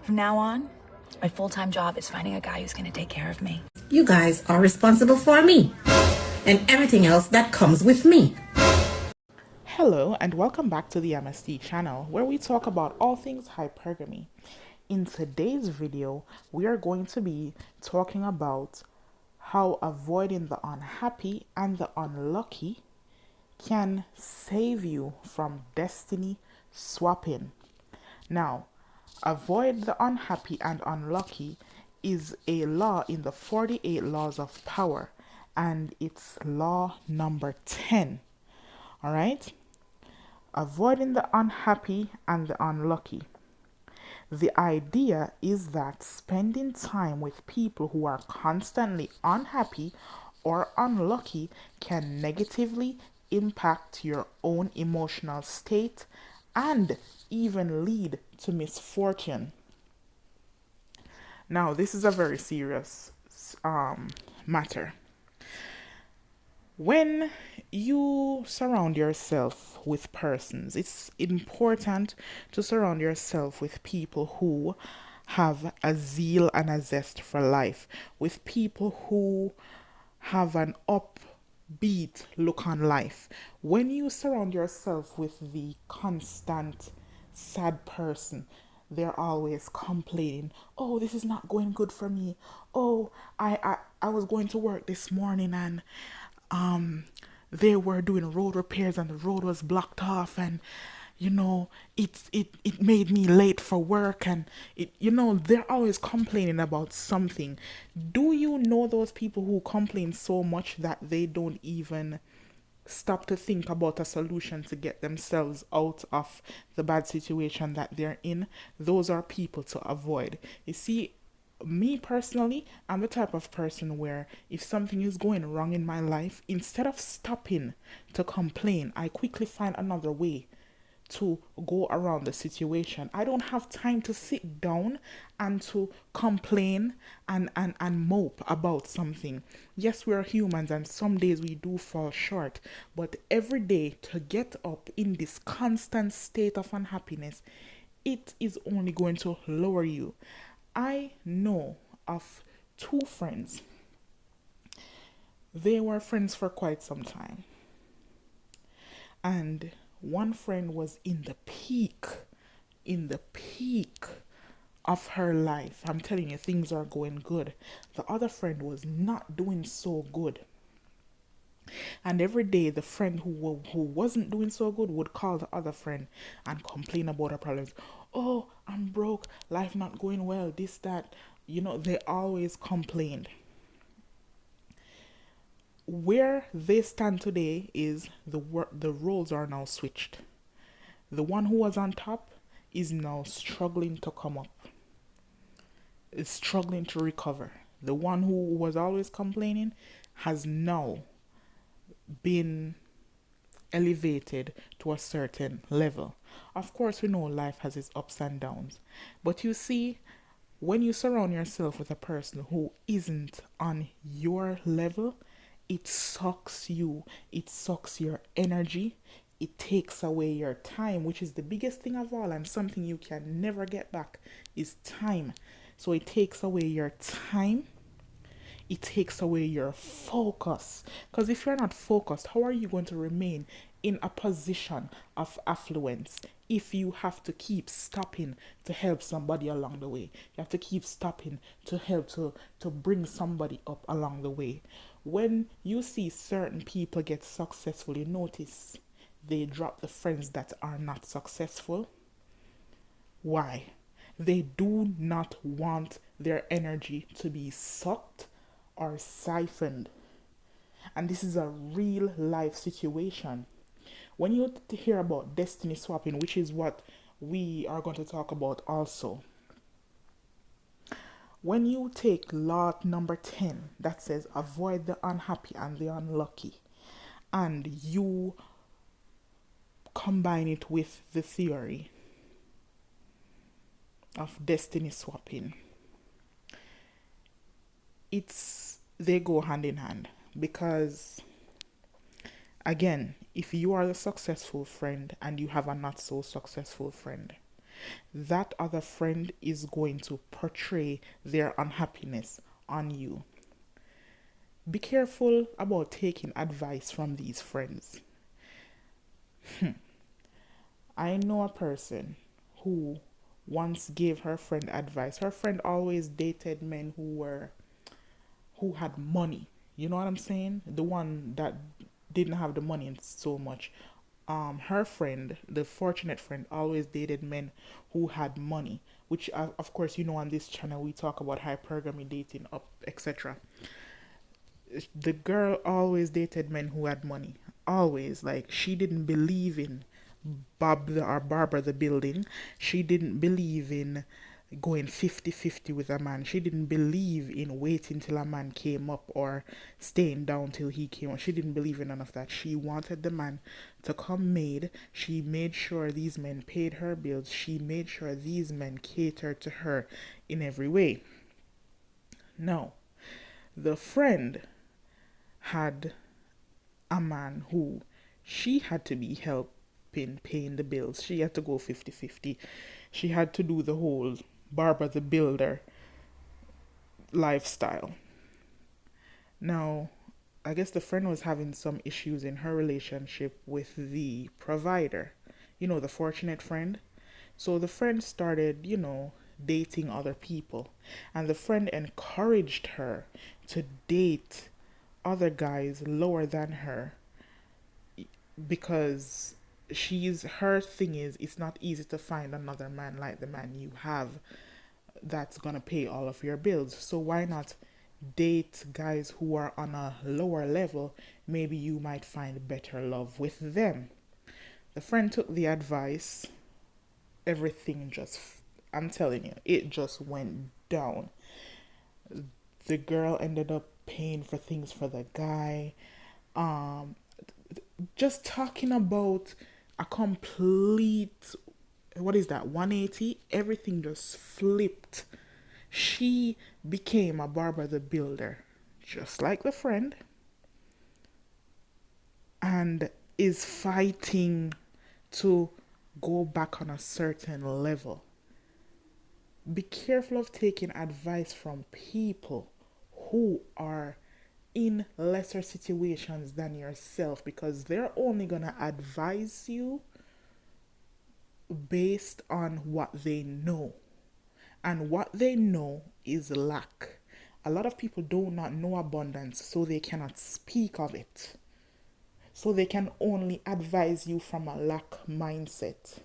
From now on, my full-time job is finding a guy who's going to take care of me. You guys are responsible for me and everything else that comes with me. Hello, and welcome back to the MST channel, where we talk about all things hypergamy. In today's video, we are going to be talking about how avoiding the unhappy and the unlucky can save you from destiny swapping. Now, avoid the unhappy and unlucky is a law in the 48 laws of power, and it's law number 10. All right? Avoiding the unhappy and the unlucky. The idea is that spending time with people who are constantly unhappy or unlucky can negatively impact your own emotional state and even lead to misfortune. Now, this is a very serious matter. When you surround yourself with persons, it's important to surround yourself with people who have a zeal and a zest for life, with people who have an upbeat look on life. When you surround yourself with the constant sad person, they're always complaining, oh, this is not going good for me. Oh, I was going to work this morning and they were doing road repairs and the road was blocked off, and it made me late for work, and they're always complaining about something. Do you know those people who complain so much that they don't even stop to think about a solution to get themselves out of the bad situation that they're in? Those are people to avoid. You see, me personally, I'm the type of person where if something is going wrong in my life, instead of stopping to complain, I quickly find another way to go around the situation. I don't have time to sit down and to complain and mope about something. Yes, we are humans and some days we do fall short, but every day to get up in this constant state of unhappiness, it is only going to lower you. I know of two friends. They were friends for quite some time. And one friend was in the peak of her life. I'm telling you, things are going good. The other friend was not doing so good. And every day, the friend who wasn't doing so good would call the other friend and complain about her problems. Oh, I'm broke. Life not going well. This, that. They always complained. Where they stand today is the roles are now switched. The one who was on top is now struggling to come up. Is struggling to recover. The one who was always complaining has now been elevated to a certain level. Of course, we know life has its ups and downs. But you see, when you surround yourself with a person who isn't on your level, it sucks you. It sucks your energy. It takes away your time, which is the biggest thing of all, and something you can never get back is time. So it takes away your time. It takes away your focus. Because if you're not focused, how are you going to remain in a position of affluence if you have to keep stopping to help somebody along the way? You have to keep stopping to help to bring somebody up along the way. When you see certain people get successful, you notice they drop the friends that are not successful. Why? They do not want their energy to be sucked or siphoned. And this is a real life situation. When you hear about destiny swapping, which is what we are going to talk about also, when you take law number 10 that says avoid the unhappy and the unlucky, and you combine it with the theory of destiny swapping, they go hand in hand. Because again, if you are the successful friend and you have a not so successful friend, that other friend is going to portray their unhappiness on you. Be careful about taking advice from these friends. I know a person who once gave her friend advice. Her friend always dated men who had money. You know what I'm saying? The one that didn't have the money so much. Her friend, the fortunate friend, always dated men who had money. Which, of course, you know, on this channel we talk about hypergamy, dating, up, etc. The girl always dated men who had money. Always. Like, she didn't believe in or Barbara the building. She didn't believe in going 50-50 with a man. She didn't believe in waiting till a man came up or staying down till he came up. She didn't believe in none of that. She wanted the man to come made. She made sure these men paid her bills. She made sure these men catered to her in every way. Now, the friend had a man who she had to be helping paying the bills. She had to go 50-50. She had to do the whole Barbara the Builder lifestyle. Now, I guess the friend was having some issues in her relationship with the provider, you know, the fortunate friend. So the friend started, you know, dating other people. And the friend encouraged her to date other guys lower than her because her thing is it's not easy to find another man like the man you have that's gonna pay all of your bills. So why not date guys who are on a lower level? Maybe you might find better love with them. The friend took the advice. Everything just, I'm telling you, it just went down. The girl ended up paying for things for the guy. Just talking about a complete, what is that, 180? Everything just flipped. She became a Barbara the Builder, just like the friend, and is fighting to go back on a certain level. Be careful of taking advice from people who are in lesser situations than yourself, because they're only going to advise you based on what they know. And what they know is lack. A lot of people do not know abundance, so they cannot speak of it. So they can only advise you from a lack mindset.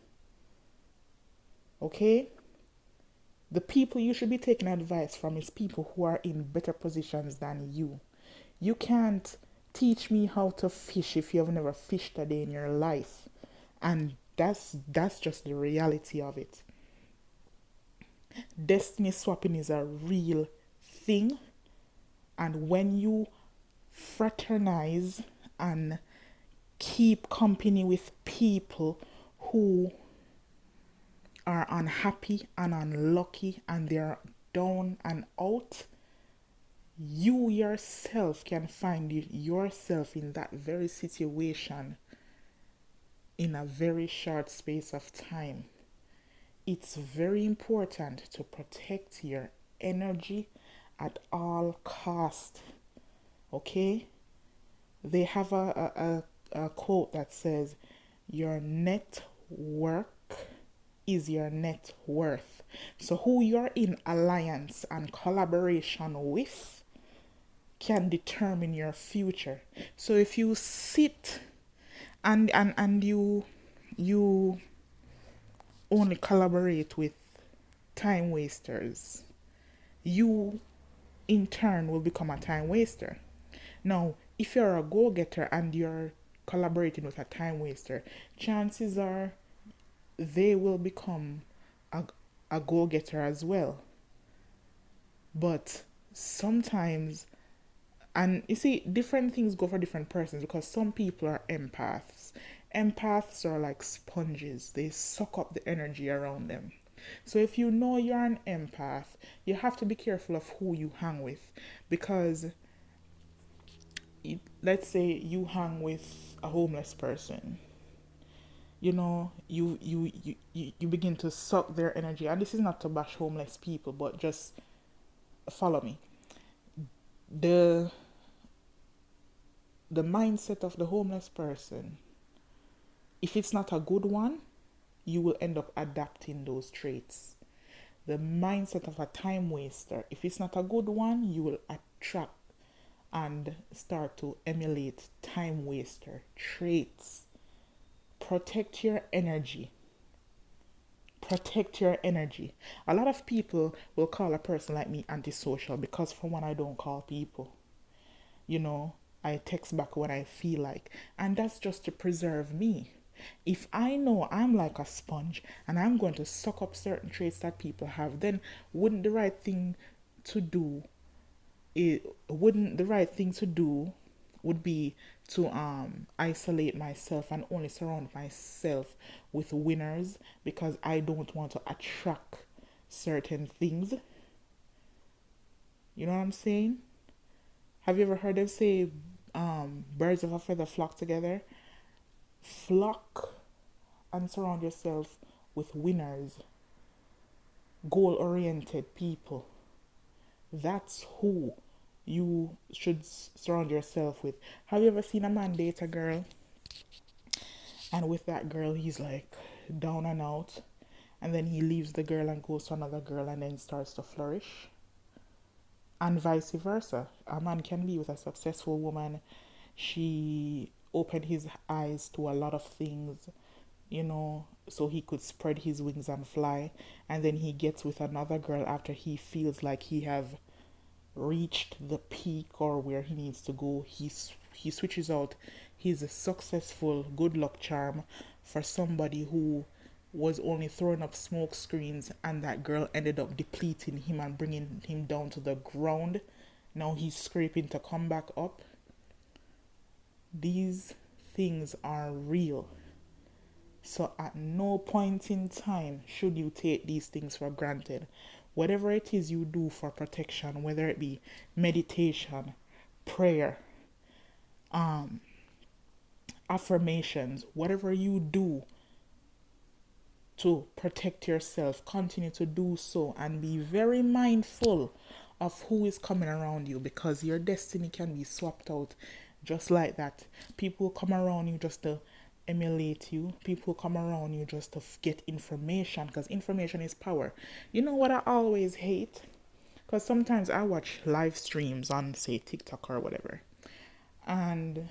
Okay? The people you should be taking advice from is people who are in better positions than you. You can't teach me how to fish if you have never fished a day in your life. And that's just the reality of it. Destiny swapping is a real thing. And when you fraternize and keep company with people who are unhappy and unlucky and they're down and out, you yourself can find yourself in that very situation in a very short space of time. It's very important to protect your energy at all cost. Okay? They have a quote that says, your network is your net worth. So who you're in alliance and collaboration with can determine your future. So if you sit and you only collaborate with time wasters, you in turn will become a time waster. Now, if you're a go-getter and you're collaborating with a time waster, chances are they will become a go-getter as well. But sometimes, and you see, different things go for different persons, because some people are empaths. Empaths are like sponges. They suck up the energy around them. So if you know you're an empath, you have to be careful of who you hang with, because let's say you hang with a homeless person. you know, you begin to suck their energy. And this is not to bash homeless people, but just follow me. The the mindset of the homeless person, if it's not a good one, you will end up adapting those traits. The mindset of a time waster, if it's not a good one, you will attract and start to emulate time waster traits. Protect your energy. Protect your energy. A lot of people will call a person like me antisocial because, for one, I don't call people. You know, I text back when I feel like, and that's just to preserve me. If I know I'm like a sponge and I'm going to suck up certain traits that people have, then wouldn't the right thing to do wouldn't the right thing to do would be to isolate myself and only surround myself with winners, because I don't want to attract certain things. You know what I'm saying? Have you ever heard them say birds of a feather flock together? Flock and surround yourself with winners, goal oriented people. That's who you should surround yourself with. Have you ever seen a man date a girl, and with that girl he's like down and out, and then he leaves the girl and goes to another girl and then starts to flourish? And vice versa. A man can be with a successful woman. She opened his eyes to a lot of things, you know, so he could spread his wings and fly. And then he gets with another girl after he feels like he have reached the peak or where he needs to go. He switches out his successful good luck charm for somebody who was only throwing up smoke screens, and that girl ended up depleting him and bringing him down to the ground. Now he's scraping to come back up. These things are real. So at no point in time should you take these things for granted. Whatever it is you do for protection, whether it be meditation, prayer, affirmations, whatever you do to protect yourself, continue to do so and be very mindful of who is coming around you, because your destiny can be swapped out just like that. People come around you just to emulate you. People come around you just to get information, because information is power. You know what I always hate? Because sometimes I watch live streams on, say, TikTok or whatever, and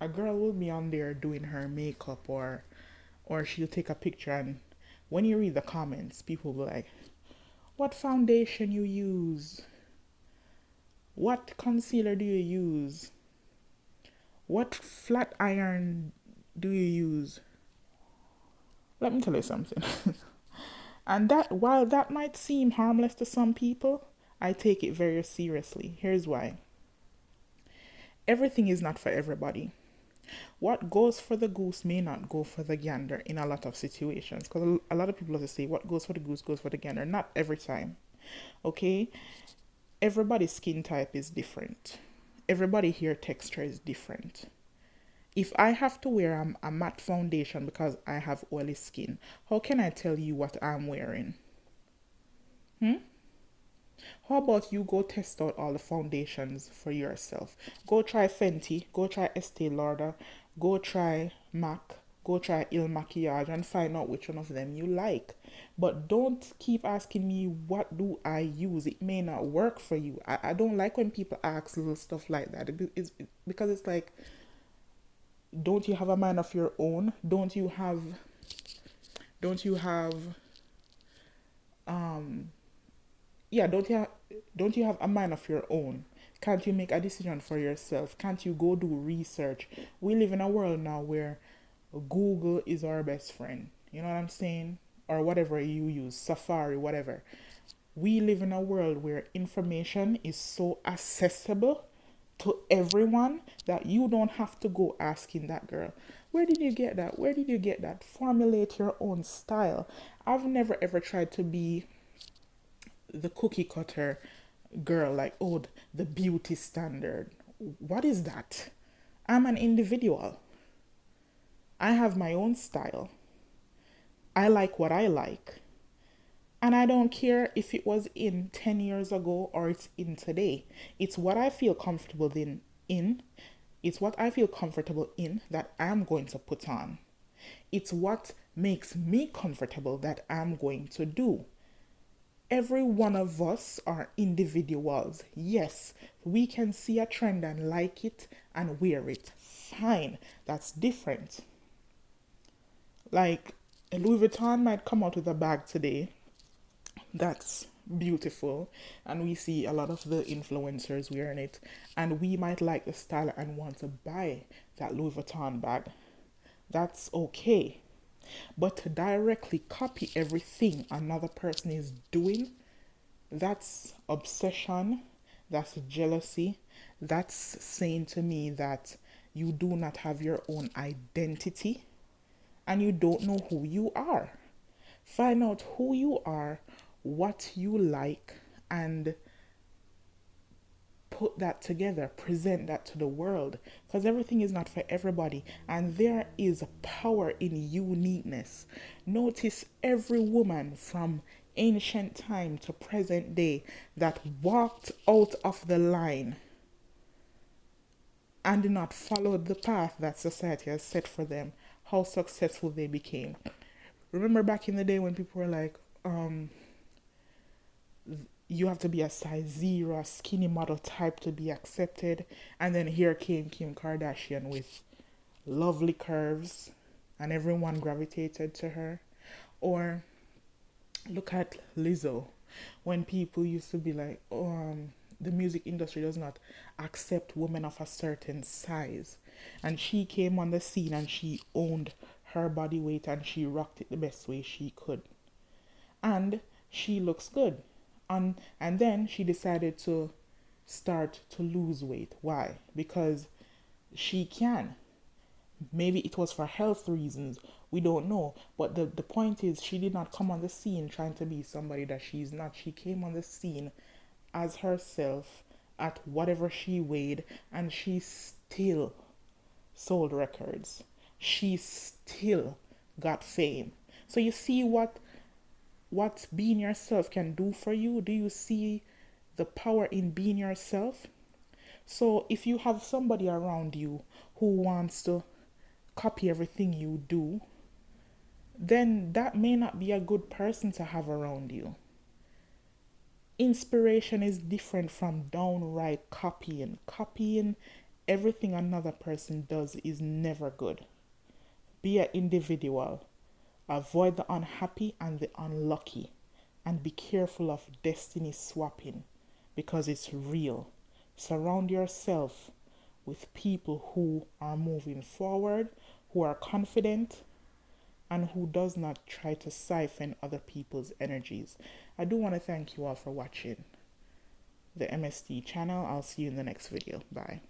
a girl will be on there doing her makeup, or she'll take a picture, and when you read the comments, people will be like, what foundation you use? What concealer do you use? What flat iron do you use? Let me tell you something. And that, while that might seem harmless to some people, I take it very seriously. Here's why. Everything is not for everybody. What goes for the goose may not go for the gander in a lot of situations. Because a lot of people have to say, what goes for the goose goes for the gander. Not every time. Okay? Everybody's skin type is different. Everybody hair texture is different. If I have to wear a matte foundation because I have oily skin, how can I tell you what I'm wearing? How about you go test out all the foundations for yourself? Go try Fenty, go try Estee Lauder, go try MAC, go try Il Maquillage and find out which one of them you like. But don't keep asking me what do I use. It may not work for you. I don't like when people ask little stuff like that. Because it's like, don't you have a mind of your own? Don't you have yeah, don't you have a mind of your own? Can't you make a decision for yourself? Can't you go do research? We live in a world now where Google is our best friend. You know what I'm saying? Or whatever you use, Safari, whatever. We live in a world where information is so accessible to everyone that you don't have to go asking that girl, where did you get that? Where did you get that? Formulate your own style. I've never ever tried to be the cookie cutter girl, like, oh, the beauty standard. What is that? I'm an individual. I have my own style. I like what I like. And I don't care if it was in 10 years ago or it's in today. It's what I feel comfortable in. It's what I feel comfortable in that I'm going to put on. It's what makes me comfortable that I'm going to do. Every one of us are individuals. Yes, we can see a trend and like it and wear it. Fine, that's different. Like, Louis Vuitton might come out with a bag today that's beautiful, and we see a lot of the influencers wearing it, and we might like the style and want to buy that Louis Vuitton bag. That's okay. But to directly copy everything another person is doing, that's obsession, that's jealousy, that's saying to me that you do not have your own identity and you don't know who you are. Find out who you are, what you like, and put that together, present that to the world, because everything is not for everybody, and there is power in uniqueness. Notice every woman from ancient time to present day that walked out of the line and did not follow the path that society has set for them, how successful they became. Remember back in the day when people were like, you have to be a size zero, a skinny model type to be accepted. And then here came Kim Kardashian with lovely curves and everyone gravitated to her. Or look at Lizzo, when people used to be like, the music industry does not accept women of a certain size. And she came on the scene and she owned her body weight and she rocked it the best way she could. And she looks good. And then she decided to start to lose weight. Why? Because she can. Maybe it was for health reasons. We don't know. But the point is, she did not come on the scene trying to be somebody that she's not. She came on the scene as herself at whatever she weighed, and she still sold records. She still got fame. So you see what being yourself can do for you? Do you see the power in being yourself? So if you have somebody around you who wants to copy everything you do, then that may not be a good person to have around you. Inspiration is different from downright copying. Copying everything another person does is never good. Be an individual. Avoid the unhappy and the unlucky, and be careful of destiny swapping because it's real. Surround yourself with people who are moving forward, who are confident, and who does not try to siphon other people's energies. I do want to thank you all for watching the MST channel. I'll see you in the next video. Bye.